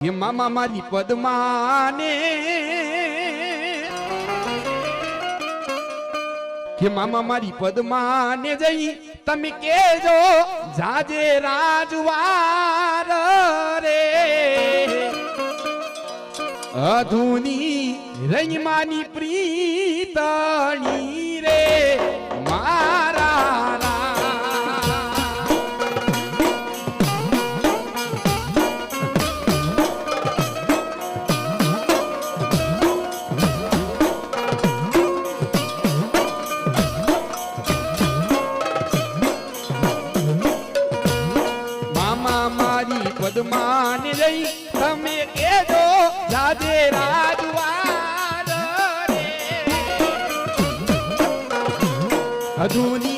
ये मामा मारी पद्माने કે મામા મારી પદ્માને જઈ તમે કેજો જાજે રાજવાર રે અધુની રૈમાની પ્રીતણી રે મારા પદ્માન લઈ તમે કેજો જાજે રાજવાર રે અધુની